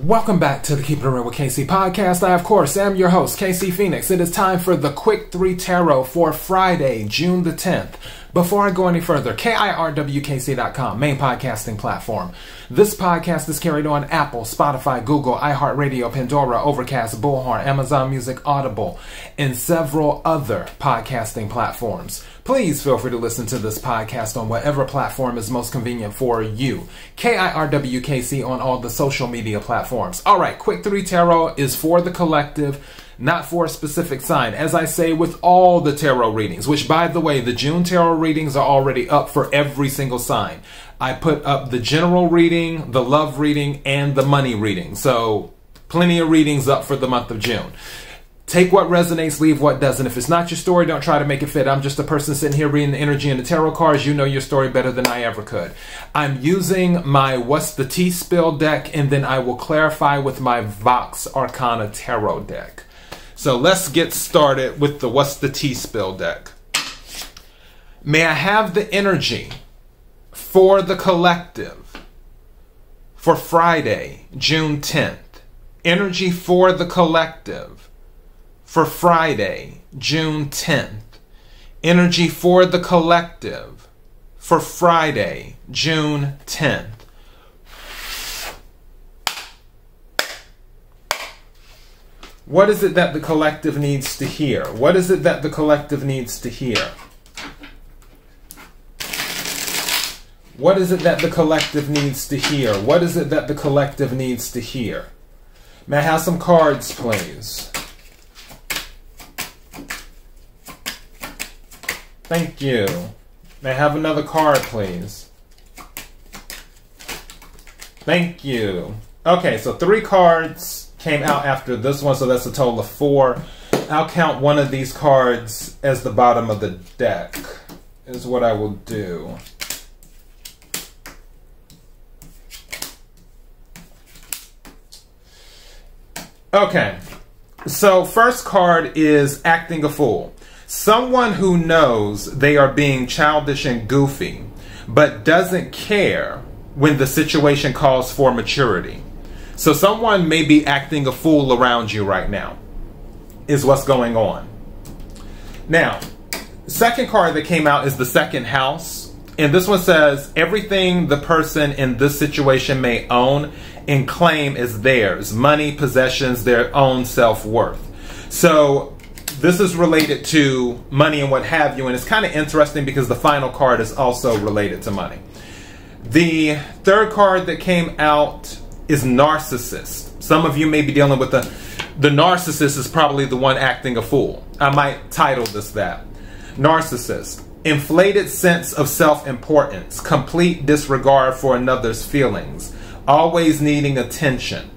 Welcome back to the Keep It Real with KC podcast. I, of course, am your host, KC Phoenix. It is time for the Quick 3 Tarot for Friday, June the 10th. Before I go any further, KIRWKC.com, main podcasting platform. This podcast is carried on Apple, Spotify, Google, iHeartRadio, Pandora, Overcast, Bullhorn, Amazon Music, Audible, and several other podcasting platforms. Please feel free to listen to this podcast on whatever platform is most convenient for you. KIRWKC on all the social media platforms. All right, Quick 3 Tarot is for the collective, not for a specific sign, as I say with all the tarot readings, which, by the way, the June tarot readings are already up for every single sign. I put up the general reading, the love reading, and the money reading. So plenty of readings up for the month of June. Take what resonates, leave what doesn't. If it's not your story, don't try to make it fit. I'm just a person sitting here reading the energy and the tarot cards. You know your story better than I ever could. I'm using my What's the Tea Spill deck, and then I will clarify with my Vox Arcana tarot deck. So let's get started with the What's the Tea Spill deck. May I have the energy for the collective for Friday, June 10th. Energy for the collective for Friday, June 10th. Energy for the collective for Friday, June 10th. What is it that the collective needs to hear? What is it that the collective needs to hear? What is it that the collective needs to hear? What is it that the collective needs to hear? May I have some cards, please? Thank you. May I have another card, please? Thank you. Okay, so 3 cards came out after this one, so that's a total of 4. I'll count one of these cards as the bottom of the deck, is what I will do. Okay, so first card is acting a fool. Someone who knows they are being childish and goofy, but doesn't care when the situation calls for maturity. So someone may be acting a fool around you right now, is what's going on. Now, second card that came out is the second house. And this one says, everything the person in this situation may own and claim is theirs. Money, possessions, their own self-worth. So this is related to money and what have you. And it's kind of interesting because the final card is also related to money. The third card that came out is Narcissist. Some of you may be dealing with the narcissist is probably the one acting a fool. I might title this that. Narcissist. Inflated sense of self-importance. Complete disregard for another's feelings. Always needing attention.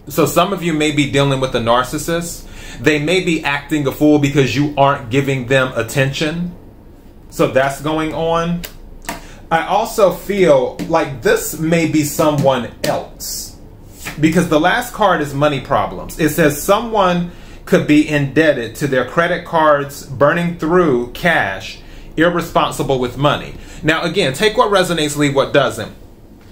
So some of you may be dealing with a narcissist. They may be acting a fool because you aren't giving them attention. So that's going on. I also feel like this may be someone else, because the last card is money problems. It says someone could be indebted to their credit cards, burning through cash, irresponsible with money. Now again, take what resonates, leave what doesn't.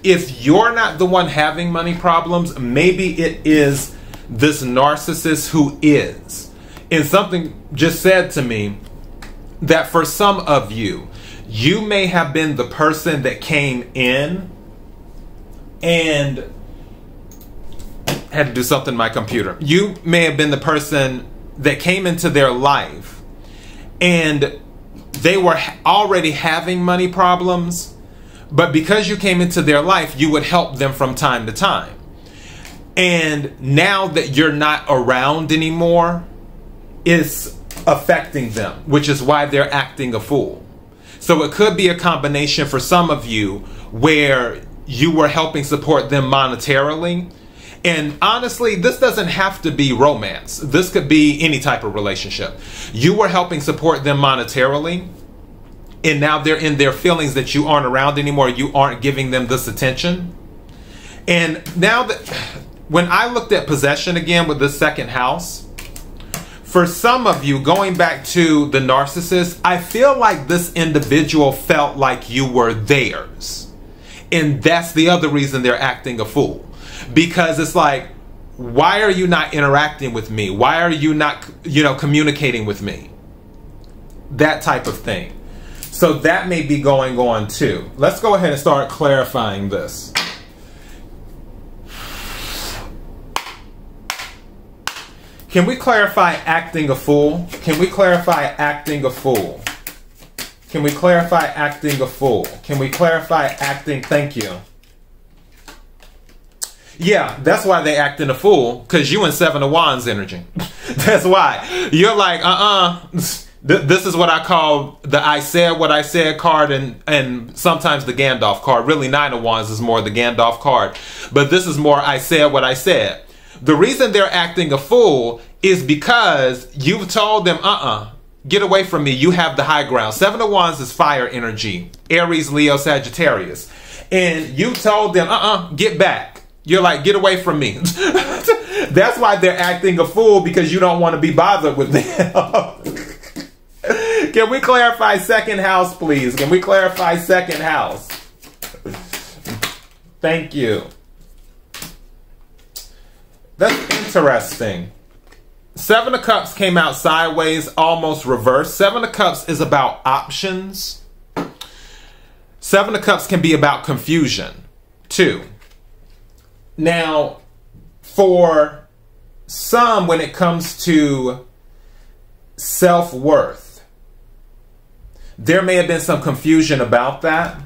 If you're not the one having money problems, maybe it is this narcissist who is. And something just said to me that for some of you, you may have been the person that came in and had to do something to my computer. You may have been the person that came into their life and they were already having money problems, but because you came into their life, you would help them from time to time. And now that you're not around anymore, it's affecting them, which is why they're acting a fool. So it could be a combination for some of you where you were helping support them monetarily. And honestly, this doesn't have to be romance. This could be any type of relationship. You were helping support them monetarily, and now they're in their feelings that you aren't around anymore. You aren't giving them this attention. And now that when I looked at possession again with the second house, for some of you, going back to the narcissist, I feel like this individual felt like you were theirs. And that's the other reason they're acting a fool. because it's like, why are you not interacting with me? Why are you not, communicating with me? That type of thing. So that may be going on too. Let's go ahead and start clarifying this. Can we clarify acting a fool? Can we clarify acting a fool? Can we clarify acting a fool? Can we clarify acting? Thank you. Yeah, that's why they acting a fool, because you in Seven of Wands energy. That's why. You're like, this is what I call the I said what I said card, and sometimes the Gandalf card. Really, Nine of Wands is more the Gandalf card. But this is more I said what I said. The reason they're acting a fool is because you've told them, get away from me. You have the high ground. Seven of Wands is fire energy. Aries, Leo, Sagittarius. And you told them, get back. You're like, get away from me. That's why they're acting a fool, because you don't want to be bothered with them. Can we clarify second house, please? Can we clarify second house? Thank you. That's interesting. Seven of Cups came out sideways, almost reversed. Seven of Cups is about options. Seven of Cups can be about confusion, too. Now, for some, when it comes to self-worth, there may have been some confusion about that.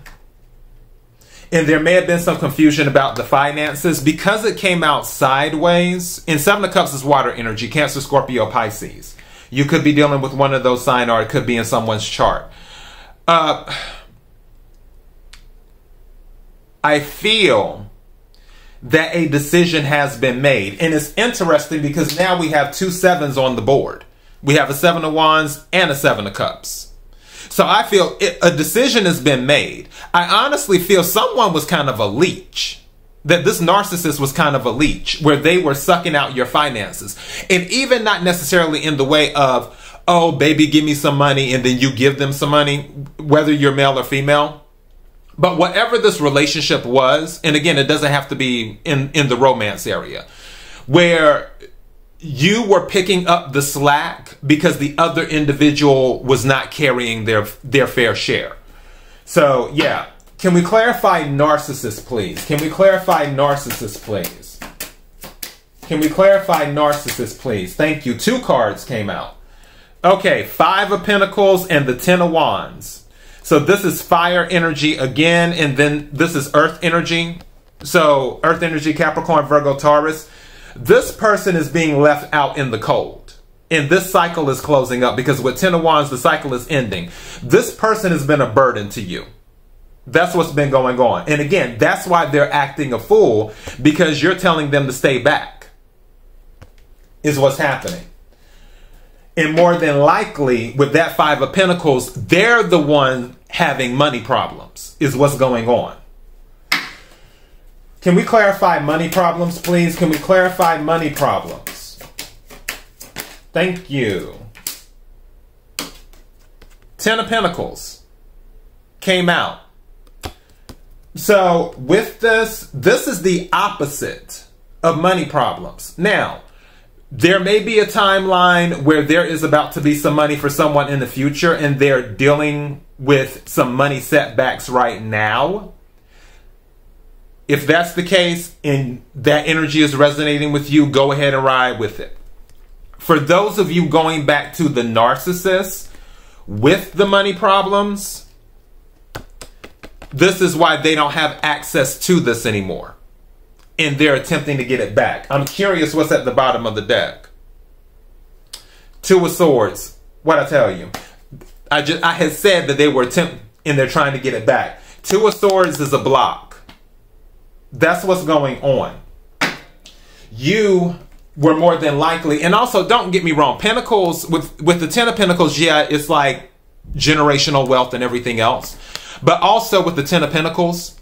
And there may have been some confusion about the finances because it came out sideways. And Seven of Cups is water energy, Cancer, Scorpio, Pisces. You could be dealing with one of those signs, or it could be in someone's chart. I feel that a decision has been made. And it's interesting because now we have two sevens on the board. We have a Seven of Wands and a Seven of Cups. So I feel a decision has been made. I honestly feel someone was kind of a leech. That this narcissist was kind of a leech, where they were sucking out your finances. And even not necessarily in the way of, oh, baby, give me some money, and then you give them some money, whether you're male or female. But whatever this relationship was, and again, it doesn't have to be in the romance area, where you were picking up the slack because the other individual was not carrying their fair share. So, yeah. Can we clarify narcissist, please? Can we clarify narcissist, please? Can we clarify narcissist, please? Thank you. Two cards came out. Okay, Five of Pentacles and the Ten of Wands. So this is fire energy again, and then this is earth energy. So earth energy, Capricorn, Virgo, Taurus. This person is being left out in the cold. And this cycle is closing up because with Ten of Wands, the cycle is ending. This person has been a burden to you. That's what's been going on. And again, that's why they're acting a fool, because you're telling them to stay back, is what's happening. And more than likely, with that Five of Pentacles, they're the one having money problems, is what's going on. Can we clarify money problems, please? Can we clarify money problems? Thank you. Ten of Pentacles came out. So with this is the opposite of money problems. Now, there may be a timeline where there is about to be some money for someone in the future, and they're dealing with some money setbacks right now. If that's the case and that energy is resonating with you, go ahead and ride with it. For those of you going back to the narcissist with the money problems, this is why they don't have access to this anymore. And they're attempting to get it back. I'm curious what's at the bottom of the deck. Two of Swords. What'd I tell you? I had said that they were attempting and they're trying to get it back. Two of Swords is a block. That's what's going on. You were more than likely, and also don't get me wrong, Pentacles, with the Ten of Pentacles, yeah, it's like generational wealth and everything else. But also with the Ten of Pentacles,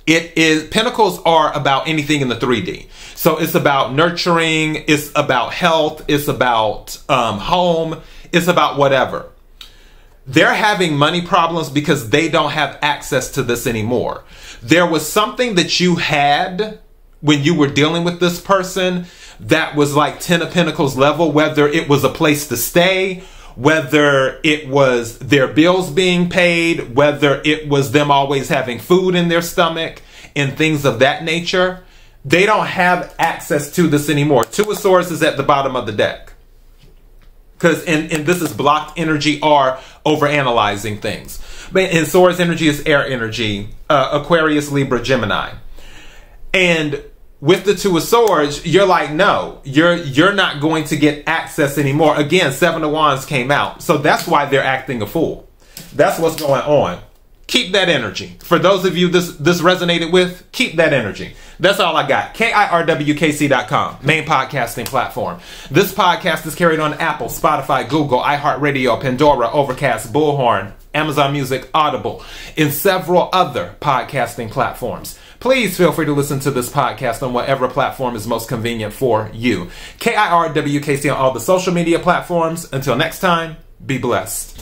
Pentacles are about anything in the 3D. So it's about nurturing, it's about health, it's about home, it's about whatever. They're having money problems because they don't have access to this anymore. There was something that you had when you were dealing with this person that was like 10 of Pentacles level, whether it was a place to stay, whether it was their bills being paid, whether it was them always having food in their stomach and things of that nature. They don't have access to this anymore. Two of Swords is at the bottom of the deck. Because and this is blocked energy or overanalyzing things. And Swords energy is air energy, Aquarius, Libra, Gemini. And with the Two of Swords, you're like, no, you're not going to get access anymore. Again, Seven of Wands came out. So that's why they're acting a fool. That's what's going on. Keep that energy. For those of you this resonated with, keep that energy. That's all I got. KIRWKC.com, main podcasting platform. This podcast is carried on Apple, Spotify, Google, iHeartRadio, Pandora, Overcast, Bullhorn, Amazon Music, Audible, and several other podcasting platforms. Please feel free to listen to this podcast on whatever platform is most convenient for you. KIRWKC on all the social media platforms. Until next time, be blessed.